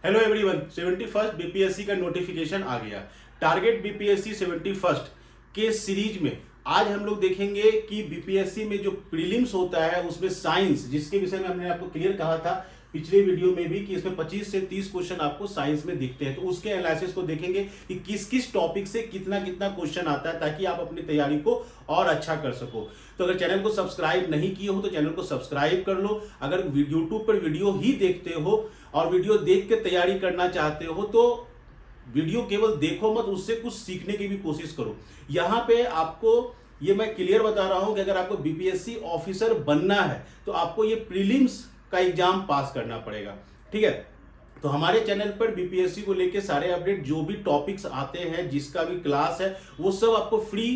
Hello everyone, 71st BPSC का notification आ गया। Target BPSC 71st के सीरीज में आज हम लोग देखेंगे कि बीपीएससी में जो प्रीलिम्स होता है उसमें साइंस, जिसके विषय में हमने आपको क्लियर कहा था पिछले वीडियो में भी कि इसमें 25 से 30 क्वेश्चन आपको साइंस में दिखते हैं। तो उसके एनालिसिस को देखेंगे कि किस किस टॉपिक से कितना कितना क्वेश्चन आता है, ताकि आप अपनी तैयारी को और अच्छा कर सको। तो अगर चैनल को सब्सक्राइब नहीं किए हो तो चैनल को सब्सक्राइब कर लो। अगर यूट्यूब पर वीडियो ही देखते हो और वीडियो देख के तैयारी करना चाहते हो तो वीडियो केवल देखो मत, उससे कुछ सीखने की भी कोशिश करो। यहाँ पे आपको ये मैं क्लियर बता रहा हूं कि अगर आपको बीपीएससी ऑफिसर बनना है तो आपको ये प्रीलिम्स का एग्जाम पास करना पड़ेगा। ठीक है, तो हमारे चैनल पर बीपीएससी को लेके सारे अपडेट, जो भी टॉपिक्स आते हैं, जिसका भी क्लास है, वो सब आपको फ्री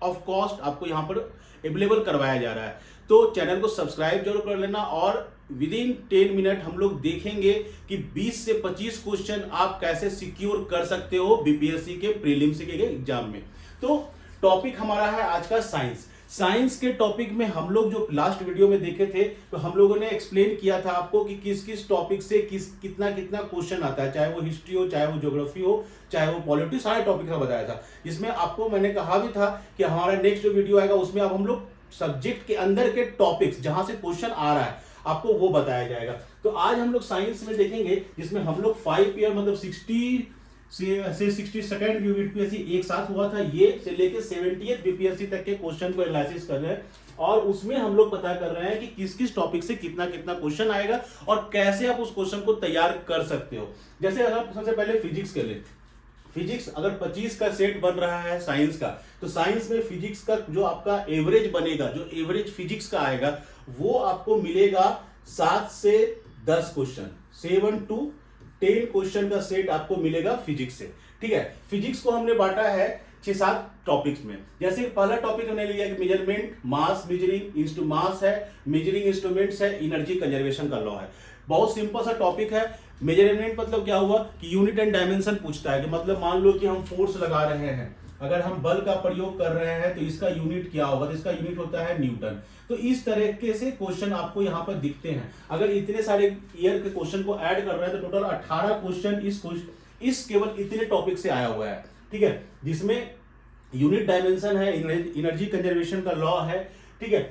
ऑफ कॉस्ट आपको यहाँ पर अवेलेबल करवाया जा रहा है। तो चैनल को सब्सक्राइब जरूर कर लेना और विद इन 10 मिनट हम लोग देखेंगे कि 20 से 25 क्वेश्चन आप कैसे सिक्योर कर सकते हो बीपीएससी के प्रीलिम्स के एग्जाम में। तो टॉपिक हमारा है आज का साइंस। साइंस के टॉपिक में हम लोग जो लास्ट वीडियो में देखे थे तो हम लोगों ने एक्सप्लेन किया था आपको कि किस किस टॉपिक से कितना कितना क्वेश्चन आता है, चाहे वो हिस्ट्री हो, चाहे वो ज्योग्राफी हो, चाहे वो पॉलिटिक्स, सारे टॉपिक का बताया था। जिसमें आपको मैंने कहा भी था कि हमारा नेक्स्ट वीडियो आएगा, उसमें अब हम लोग सब्जेक्ट के अंदर के टॉपिक्स जहां से क्वेश्चन आ रहा है आपको वो बताया जाएगा। तो आज हम लोग साइंस में देखेंगे, जिसमें हम लोग 5 ईयर मतलब 60 से 62nd बीपीएससी एक साथ हुआ था, ये से लेके 70th बीपीएससी तक के क्वेश्चन को एनालिसिस कर रहे हैं और उसमें हम लोग पता कर रहे हैं कि किस किस टॉपिक से कितना कितना क्वेश्चन आएगा और कैसे आप उस क्वेश्चन को तैयार कर सकते हो। जैसे अगर सबसे पहले फिजिक्स के लिए, फिजिक्स अगर 25 का सेट बन रहा है साइंस का, तो साइंस में फिजिक्स का जो आपका एवरेज बनेगा, जो एवरेज फिजिक्स का आएगा, वो आपको मिलेगा 7 से 10 क्वेश्चन, 7 to 10 क्वेश्चन का सेट आपको मिलेगा फिजिक्स से। ठीक है, फिजिक्स को हमने बांटा है 6-7 टॉपिक्स में। जैसे पहला टॉपिक हमने लिया कि मेजरमेंट, मास मेजरिंग, मास है, मेजरिंग इंस्ट्रूमेंट्स है, एनर्जी कंजर्वेशन का लॉ है। बहुत सिंपल सा टॉपिक है। मेजरमेंट मतलब क्या हुआ कि यूनिट एंड डायमेंशन पूछता है कि मतलब मान लो कि हम फोर्स लगा रहे हैं, अगर हम बल का प्रयोग कर रहे हैं तो इसका यूनिट क्या होगा, तो इसका यूनिट होता है न्यूटन। तो इस तरीके से क्वेश्चन आपको यहाँ पर दिखते हैं। अगर इतने सारे ईयर के क्वेश्चन को ऐड कर रहे हैं तो टोटल 18 क्वेश्चन इस केवल इतने टॉपिक से आया हुआ है। ठीक है, जिसमें यूनिट डायमेंशन है, एनर्जी कंजर्वेशन का लॉ है। ठीक है,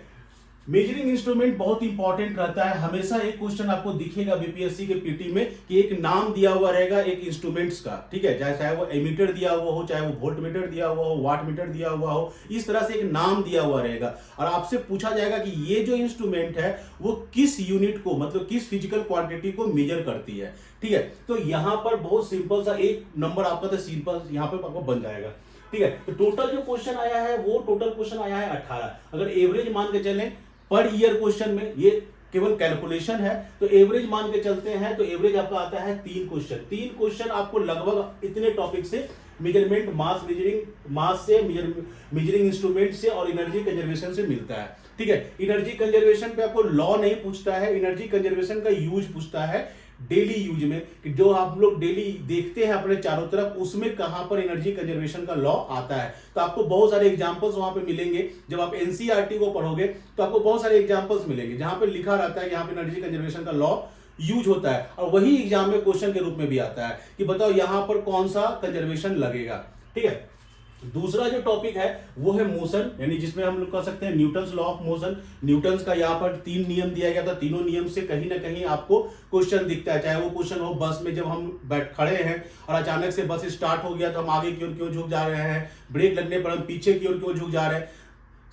मेजरिंग इंस्ट्रूमेंट बहुत इंपॉर्टेंट रहता है। हमेशा एक क्वेश्चन आपको दिखेगा बीपीएससी के पीटी में कि एक नाम दिया हुआ रहेगा एक इंस्ट्रूमेंट्स का। ठीक है, चाहे वो एमीटर दिया हुआ हो, चाहे वो वोल्ट मीटर दिया हुआ हो, वाट मीटर दिया हुआ हो, इस तरह से एक नाम दिया हुआ रहेगा और आपसे पूछा जाएगा कि ये जो इंस्ट्रूमेंट है वो किस यूनिट को, मतलब किस फिजिकल क्वांटिटी को मेजर करती है। ठीक है, तो यहाँ पर बहुत सिंपल सा एक नंबर आपका तो सिंपल यहाँ पर आपको बन जाएगा। ठीक है, तो टोटल जो क्वेश्चन आया है वो टोटल क्वेश्चन आया है 18। अगर एवरेज मान के चलें पर ईयर क्वेश्चन में, ये केवल कैलकुलेशन है, तो एवरेज मान के चलते हैं तो एवरेज आपका आता है 3 क्वेश्चन। 3 क्वेश्चन आपको लगभग इतने टॉपिक से, मेजरमेंट, मास मेजरिंग, मास से, मेजरिंग इंस्ट्रूमेंट से और एनर्जी कंजर्वेशन से मिलता है। ठीक है, एनर्जी कंजर्वेशन पे आपको लॉ नहीं पूछता है, एनर्जी कंजर्वेशन का यूज पूछता है डेली यूज में, कि जो आप लोग डेली देखते हैं अपने चारों तरफ, उसमें कहां पर एनर्जी कंजर्वेशन का लॉ आता है। तो आपको बहुत सारे एग्जांपल्स वहां पे मिलेंगे। जब आप एनसीईआरटी को पढ़ोगे तो आपको बहुत सारे एग्जांपल्स मिलेंगे जहां पे लिखा रहता है यहाँ पे एनर्जी कंजर्वेशन का लॉ यूज होता है और वही एग्जाम में क्वेश्चन के रूप में भी आता है कि बताओ यहाँ पर कौन सा कंजर्वेशन लगेगा। ठीक है, दूसरा जो टॉपिक है वो है मोशन, यानी जिसमें हम लोग कह सकते हैं Newton's law of motion. Newton's का यहाँ पर 3 नियम दिया गया था, तीनों नियम से कहीं ना कहीं आपको क्वेश्चन दिखता है। चाहे वो क्वेश्चन हो बस में, जब हम बैठ खड़े हैं और अचानक से बस स्टार्ट हो गया तो हम आगे की ओर क्यों झुक जा रहे हैं, ब्रेक लगने पर हम पीछे की ओर क्यों झुक जा रहे हैं,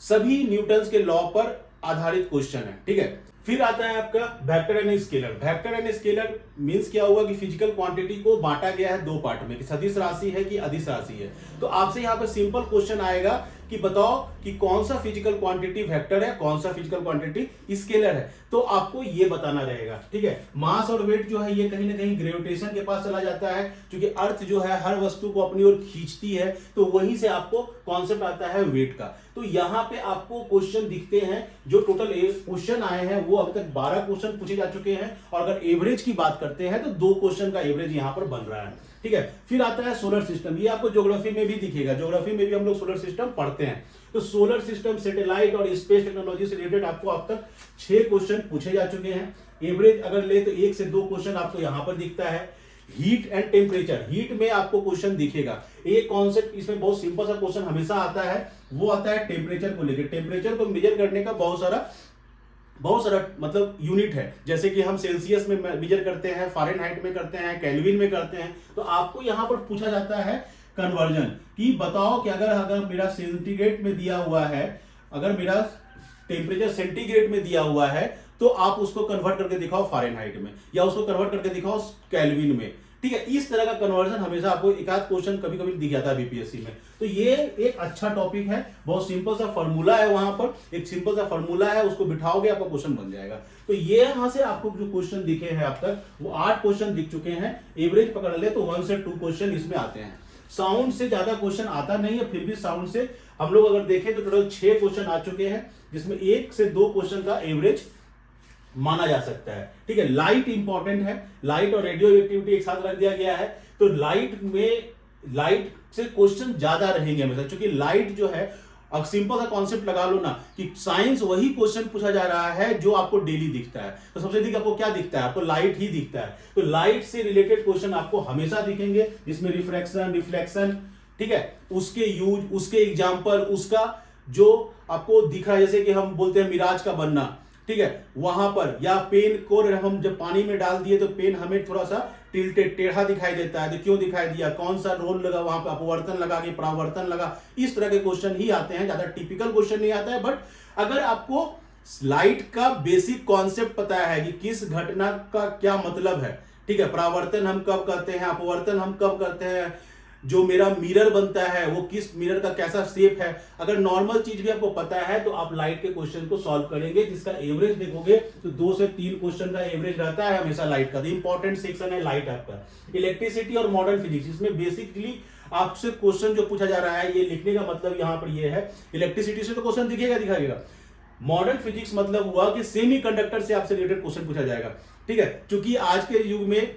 सभी न्यूटन्स के लॉ पर आधारित क्वेश्चन है। ठीक है, फिर आता है आपका vector and scalar. Vector and scalar means क्या हुआ कि फिजिकल क्वांटिटी को बांटा गया है 2 पार्ट में, कि सदिश राशि है कि अदिश राशि है। तो आपसे यहाँ पे सिंपल क्वेश्चन आएगा कि बताओ कि कौन सा फिजिकल क्वांटिटी वेक्टर है, कौन सा फिजिकल क्वांटिटी स्केलर है, तो आपको ये बताना रहेगा। ठीक है, मास और वेट जो है ये कहीं ना कहीं ग्रेविटेशन के पास चला जाता है, क्योंकि अर्थ जो है हर वस्तु को अपनी ओर खींचती है, तो वहीं से आपको कॉन्सेप्ट आता है वेट का। तो यहाँ पे आपको क्वेश्चन दिखते हैं, जो टोटल क्वेश्चन आए हैं वो अभी तक 12 क्वेश्चन पूछे जा चुके हैं और अगर एवरेज की बात करते हैं तो 2 क्वेश्चन का एवरेज यहाँ पर बन रहा है। ठीक है, फिर आता है सोलर सिस्टम। ये आपको ज्योग्राफी में भी दिखेगा, ज्योग्राफी में भी हम लोग सोलर सिस्टम पढ़ते हैं। तो सोलर सिस्टम, सैटेलाइट और स्पेस टेक्नोलॉजी से रिलेटेड आपको अब तक 6 क्वेश्चन पूछे जा चुके हैं। एवरेज अगर ले तो 1 से 2 क्वेश्चन आपको यहां पर दिखता है। Heat and temperature. हीट में आपको क्वेश्चन दिखेगा, एक कॉन्सेप्ट इसमें बहुत सिंपल सा क्वेश्चन हमेशा आता है, वो आता है टेम्परेचर को लेकर। टेम्परेचर को मेजर करने का बहुत सारा मतलब यूनिट है, जैसे कि हम सेल्सियस में मेजर करते हैं, फारेनहाइट में करते हैं, केल्विन में करते हैं। तो आपको यहां पर पूछा जाता है कन्वर्जन कि बताओ कि अगर मेरा सेंटीग्रेड में दिया हुआ है, अगर मेरा टेम्परेचर सेंटीग्रेड में दिया हुआ है तो आप उसको कन्वर्ट करके दिखाओ फारेनहाइट में, या उसको कन्वर्ट करके दिखाओ केल्विन में। ठीक है, इस तरह का कन्वर्जन हमेशा आपको एक आध क्वेश्चन कभी कभी दिख जाता है बीपीएससी में। तो ये एक अच्छा टॉपिक है, बहुत सिंपल सा फॉर्मूला है, वहां पर एक सिंपल सा फॉर्मूला है, उसको बिठाओगे आपका क्वेश्चन बन जाएगा। तो ये यहां से आपको जो क्वेश्चन दिखे हैं अब तक वो 8 क्वेश्चन दिख चुके हैं। एवरेज पकड़ ले तो 1 से 2 क्वेश्चन इसमें आते हैं। साउंड से ज्यादा क्वेश्चन आता नहीं है, फिर भी साउंड से हम लोग अगर देखें तो टोटल 6 क्वेश्चन आ चुके हैं, जिसमें 1 से 2 क्वेश्चन का एवरेज माना जा सकता है। ठीक है, लाइट इंपॉर्टेंट है, लाइट और रेडियो एक्टिविटी एक साथ रख दिया गया है। तो लाइट से क्वेश्चन ज्यादा रहेंगे हमेशा, क्योंकि लाइट जो है, अब सिंपल सा कॉन्सेप्ट लगा लो ना कि साइंस वही क्वेश्चन पूछा जा रहा है जो आपको डेली दिखता है। तो सबसे अधिक आपको क्या दिखता है? आपको लाइट ही दिखता है। तो लाइट से रिलेटेड क्वेश्चन आपको हमेशा दिखेंगे, जिसमें रिफ्रैक्शन, रिफ्लेक्शन, ठीक है, उसके यूज, उसके एग्जाम्पल, उसका जो आपको दिख रहा है, जैसे कि हम बोलते हैं मिराज का बनना, ठीक है, वहां पर, या पेन को हम जब पानी में डाल दिए तो पेन हमें थोड़ा सा टिल्टेड, टेढ़ा दिखाई देता है, तो क्यों दिखाई दिया, कौन सा रोल लगा वहां पर, अपवर्तन लगा कि परावर्तन लगा। इस तरह के क्वेश्चन ही आते हैं, ज्यादा टिपिकल क्वेश्चन नहीं आता है। बट अगर आपको लाइट का बेसिक कॉन्सेप्ट पता है कि किस घटना का क्या मतलब है, ठीक है, परावर्तन हम कब करते हैं, अपवर्तन हम कब करते हैं, जो मेरा मिरर बनता है वो किस मिरर का कैसा शेप है, अगर नॉर्मल चीज भी आपको पता है तो आप लाइट के क्वेश्चन को सॉल्व करेंगे, जिसका एवरेज देखोगे तो 2 से 3 क्वेश्चन का एवरेज रहता है हमेशा लाइट का। इंपॉर्टेंट सेक्शन है लाइट आपका। इलेक्ट्रिसिटी और मॉडर्न फिजिक्स, इसमें बेसिकली आपसे क्वेश्चन जो पूछा जा रहा है, ये लिखने का मतलब यहाँ पर ये है, इलेक्ट्रिसिटी से तो क्वेश्चन दिखाएगा। मॉडर्न फिजिक्स मतलब हुआ कि सेमीकंडक्टर से आपसे रिलेटेड क्वेश्चन पूछा जाएगा। ठीक है, क्योंकि आज के युग में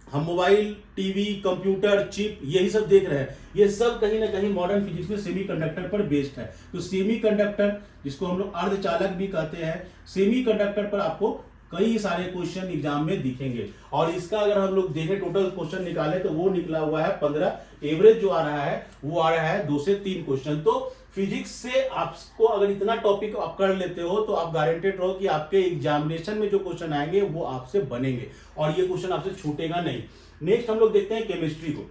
हम मोबाइल, टीवी, कंप्यूटर, चिप, यही सब देख रहे हैं, ये सब कहीं ना कहीं मॉडर्न फिजिक्स में सेमीकंडक्टर पर बेस्ड है। तो सेमीकंडक्टर, जिसको हम लोग अर्धचालक भी कहते हैं, सेमीकंडक्टर पर आपको कई सारे क्वेश्चन एग्जाम में दिखेंगे। और इसका अगर हम लोग देखें टोटल क्वेश्चन निकाले तो वो निकला हुआ है 15। एवरेज जो आ रहा है वो आ रहा है 2 से 3 क्वेश्चन। तो फिजिक्स से आपको अगर इतना टॉपिक आप कर लेते हो तो आप गारंटेड रहो कि आपके एग्जामिनेशन में जो क्वेश्चन आएंगे वो आपसे बनेंगे और ये क्वेश्चन आपसे छूटेगा नहीं। नेक्स्ट हम लोग देखते हैं केमिस्ट्री को।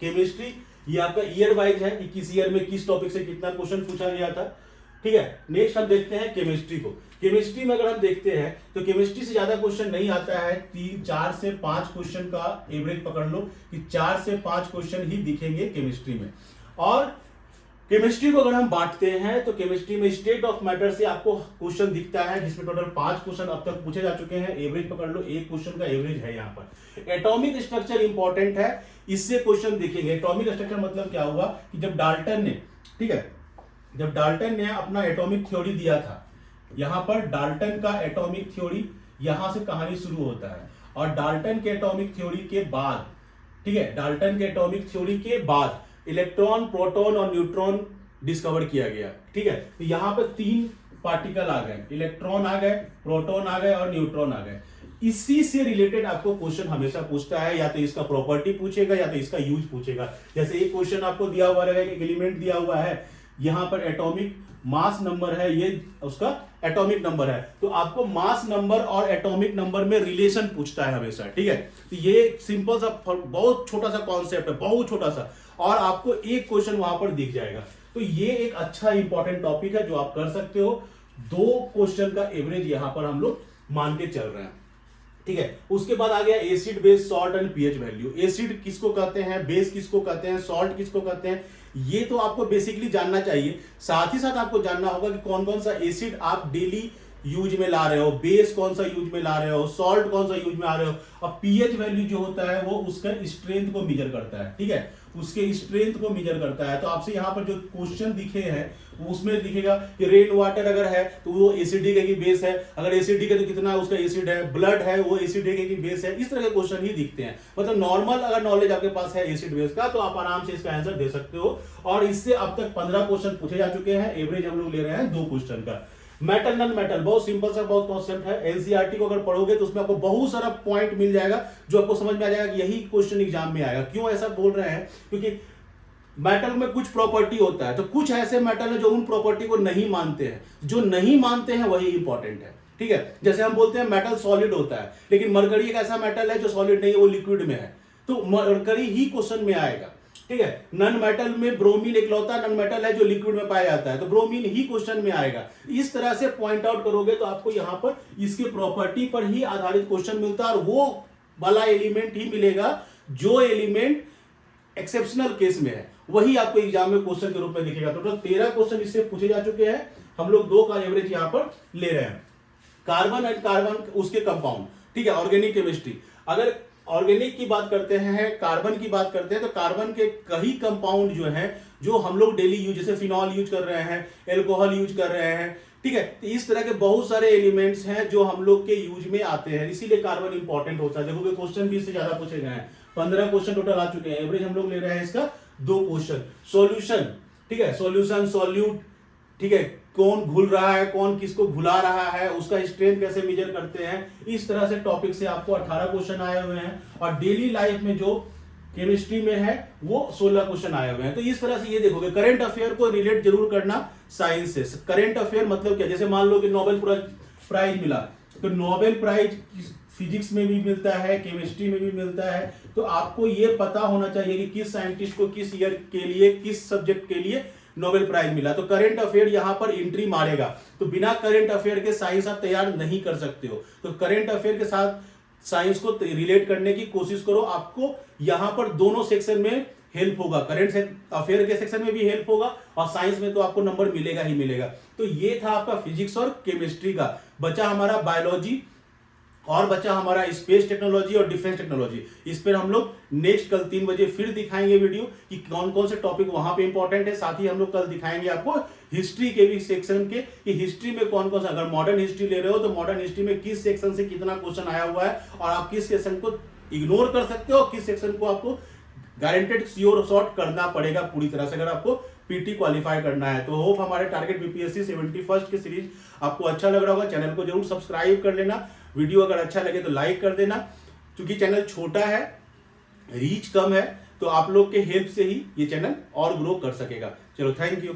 केमिस्ट्री ये आपका ईयर वाइज है कि किस ईयर में किस टॉपिक से कितना क्वेश्चन पूछा गया था। ठीक है, नेक्स्ट हम देखते हैं केमिस्ट्री को। केमिस्ट्री में अगर हम देखते हैं तो केमिस्ट्री से ज्यादा क्वेश्चन नहीं आता है, 4 से 5 क्वेश्चन का एवरेज पकड़ लो कि 4 से 5 क्वेश्चन ही दिखेंगे केमिस्ट्री में। और केमिस्ट्री को अगर हम बांटते हैं तो केमिस्ट्री में स्टेट ऑफ मैटर से आपको क्वेश्चन दिखता है, जिसमें टोटल 5 क्वेश्चन अब तक पूछे जा चुके हैं। एवरेज पकड़ लो, 1 क्वेश्चन का एवरेज है यहाँ पर। एटॉमिक स्ट्रक्चर इंपॉर्टेंट है, इससे क्वेश्चन दिखेंगे। एटॉमिक स्ट्रक्चर मतलब क्या हुआ कि जब डाल्टन ने, ठीक है, जब डाल्टन ने अपना एटॉमिक थ्योरी दिया था, यहां पर डाल्टन का एटॉमिक थ्योरी, यहां से कहानी शुरू होता है। और डाल्टन के एटॉमिक थ्योरी के बाद, ठीक है, डाल्टन के एटॉमिक थ्योरी के बाद इलेक्ट्रॉन, प्रोटॉन और न्यूट्रॉन डिस्कवर किया गया। ठीक है, तो यहां पर 3 पार्टिकल आ गए, इलेक्ट्रॉन आ गए, प्रोटॉन आ गए और न्यूट्रॉन आ गए। इसी से रिलेटेड आपको क्वेश्चन हमेशा पूछता है, या तो इसका प्रॉपर्टी पूछेगा या तो इसका यूज पूछेगा। जैसे एक क्वेश्चन आपको दिया हुआ रहेगा, एक एलिमेंट दिया हुआ है, यहां पर एटॉमिक मास नंबर है, ये उसका एटॉमिक नंबर है, तो आपको मास नंबर और एटॉमिक नंबर में रिलेशन पूछता है हमेशा। ठीक है, तो ये बहुत छोटा सा कॉन्सेप्ट है, बहुत छोटा सा, और आपको एक क्वेश्चन वहां पर दिख जाएगा। तो ये एक अच्छा इंपॉर्टेंट टॉपिक है जो आप कर सकते हो। 2 क्वेश्चन का एवरेज यहां पर हम लोग मान के चल रहे हैं। ठीक है, उसके बाद आ गया acid, base, salt and pH value. Acid किसको कहते हैं, बेस किसको कहते हैं, सॉल्ट किसको कहते हैं, ये तो आपको बेसिकली जानना चाहिए। साथ ही साथ आपको जानना होगा कि कौन कौन सा एसिड आप डेली यूज में ला रहे हो, बेस कौन सा यूज में ला रहे हो, सॉल्ट कौन सा यूज में आ रहे हो। और पीएच वैल्यू जो होता है वो उसका स्ट्रेंथ को मेजर करता है। ठीक है, उसके स्ट्रेंथ को मेजर करता है। तो आपसे यहाँ पर जो क्वेश्चन दिखे हैं उसमें दिखेगा कि रेन वाटर अगर है तो वो एसिडिक है कि बेस है, अगर एसिडिक है तो कितना उसका एसिड है, ब्लड है वो एसिडिक है कि बेस है। इस तरह के क्वेश्चन ही दिखते हैं। मतलब नॉर्मल अगर नॉलेज आपके पास है एसिड बेस का तो आप आराम से इसका आंसर दे सकते हो। और इससे अब तक 15 क्वेश्चन पूछे जा चुके हैं, एवरेज हम लोग ले रहे हैं 2 क्वेश्चन का। मेटल नॉन मेटल बहुत सिंपल सा बहुत कॉन्सेप्ट है। एनसीईआरटी को अगर पढ़ोगे तो उसमें आपको बहुत सारा पॉइंट मिल जाएगा जो आपको समझ में आ जाएगा कि यही क्वेश्चन एग्जाम में आएगा। क्यों ऐसा बोल रहे हैं? क्योंकि मेटल में कुछ प्रॉपर्टी होता है, तो कुछ ऐसे मेटल है जो उन प्रॉपर्टी को नहीं मानते हैं, जो नहीं मानते हैं वही इंपॉर्टेंट है। ठीक है, जैसे हम बोलते हैं मेटल सॉलिड होता है, लेकिन मरकरी एक ऐसा मेटल है जो सॉलिड नहीं है, वो लिक्विड में है, तो मरकरी ही क्वेश्चन में आएगा। ठीक है, नन मेटल में ब्रोमीन इकलौता नन मेटल है जो लिक्विड में पाया जाता है, तो ब्रोमीन ही क्वेश्चन में आएगा। इस तरह से पॉइंट आउट करोगे तो आपको यहां पर इसके प्रॉपर्टी पर ही आधारित क्वेश्चन मिलता है, और वो वाला एलिमेंट ही मिलेगा जो एलिमेंट एक्सेप्शनल केस में है, वही आपको एग्जाम में क्वेश्चन के रूप में दिखेगा। टोटल 13 क्वेश्चन इससे पूछे जा चुके हैं, हम लोग 2 का एवरेज यहां पर ले रहे हैं। कार्बन एंड कार्बन उसके कंपाउंड, ठीक है, ऑर्गेनिक केमिस्ट्री। अगर ऑर्गेनिक की बात करते हैं, कार्बन की बात करते हैं, तो कार्बन के कई कंपाउंड जो हैं जो हम लोग डेली यूज, जैसे फिनॉल यूज कर रहे हैं, एल्कोहल यूज कर रहे हैं, ठीक है, तो इस तरह के बहुत सारे एलिमेंट्स हैं जो हम लोग के यूज में आते हैं, इसीलिए कार्बन इंपॉर्टेंट होता है। देखोगे क्वेश्चन भी इससे ज्यादा पूछे गए हैं, 15 क्वेश्चन टोटल आ चुके हैं, एवरेज हम लोग ले रहे हैं इसका 2 क्वेश्चन। सॉल्यूशन, ठीक है, सॉल्यूशन सॉल्यूट, ठीक है, कौन घुल रहा है, कौन किसको घुला रहा है, उसका स्ट्रेंथ कैसे मेजर करते हैं, इस तरह से टॉपिक से आपको 18 क्वेश्चन आए हुए हैं, और डेली लाइफ में जो केमिस्ट्री में है वो 16 क्वेश्चन आए हुए हैं। तो इस तरह से ये देखोगे, करंट अफेयर को रिलेट जरूर करना साइंस से। करंट अफेयर मतलब क्या, जैसे मान लो कि नोबेल प्राइज मिला, तो नोबेल प्राइज फिजिक्स में भी मिलता है, केमिस्ट्री में भी मिलता है, तो आपको ये पता होना चाहिए कि किस साइंटिस्ट को किस ईयर के लिए, किस सब्जेक्ट के लिए नोबेल प्राइज मिला। तो करंट अफेयर यहां पर एंट्री मारेगा, तो बिना करंट अफेयर के साइंस आप तैयार नहीं कर सकते हो। तो करंट अफेयर के साथ साइंस को रिलेट करने की कोशिश करो, आपको यहां पर दोनों सेक्शन में हेल्प होगा, करंट अफेयर के सेक्शन में भी हेल्प होगा, और साइंस में तो आपको नंबर मिलेगा ही मिलेगा। तो ये था आपका फिजिक्स और केमिस्ट्री का। बचा हमारा बायोलॉजी, और बचा हमारा स्पेस टेक्नोलॉजी और डिफेंस टेक्नोलॉजी। इस पर हम लोग नेक्स्ट कल 3 बजे फिर दिखाएंगे वीडियो कि कौन कौन से टॉपिक वहां पे इंपॉर्टेंट है। साथ ही हम लोग कल दिखाएंगे आपको हिस्ट्री के भी सेक्शन के, कि हिस्ट्री में कौन कौन सा, अगर मॉडर्न हिस्ट्री ले रहे हो तो मॉडर्न हिस्ट्री में किस सेक्शन से कितना क्वेश्चन आया हुआ है, और आप किस सेक्शन को इग्नोर कर सकते हो, किस सेक्शन को आपको गारंटेड श्योर शॉर्ट करना पड़ेगा पूरी तरह से, अगर आपको पीटी क्वालिफाई करना है। तो होप हमारे टारगेट बीपीएससी 71st की सीरीज आपको अच्छा लग रहा होगा। चैनल को जरूर सब्सक्राइब कर लेना, वीडियो अगर अच्छा लगे तो लाइक कर देना। क्योंकि चैनल छोटा है, रीच कम है, तो आप लोग के हेल्प से ही ये चैनल और ग्रो कर सकेगा। चलो, थैंक यू।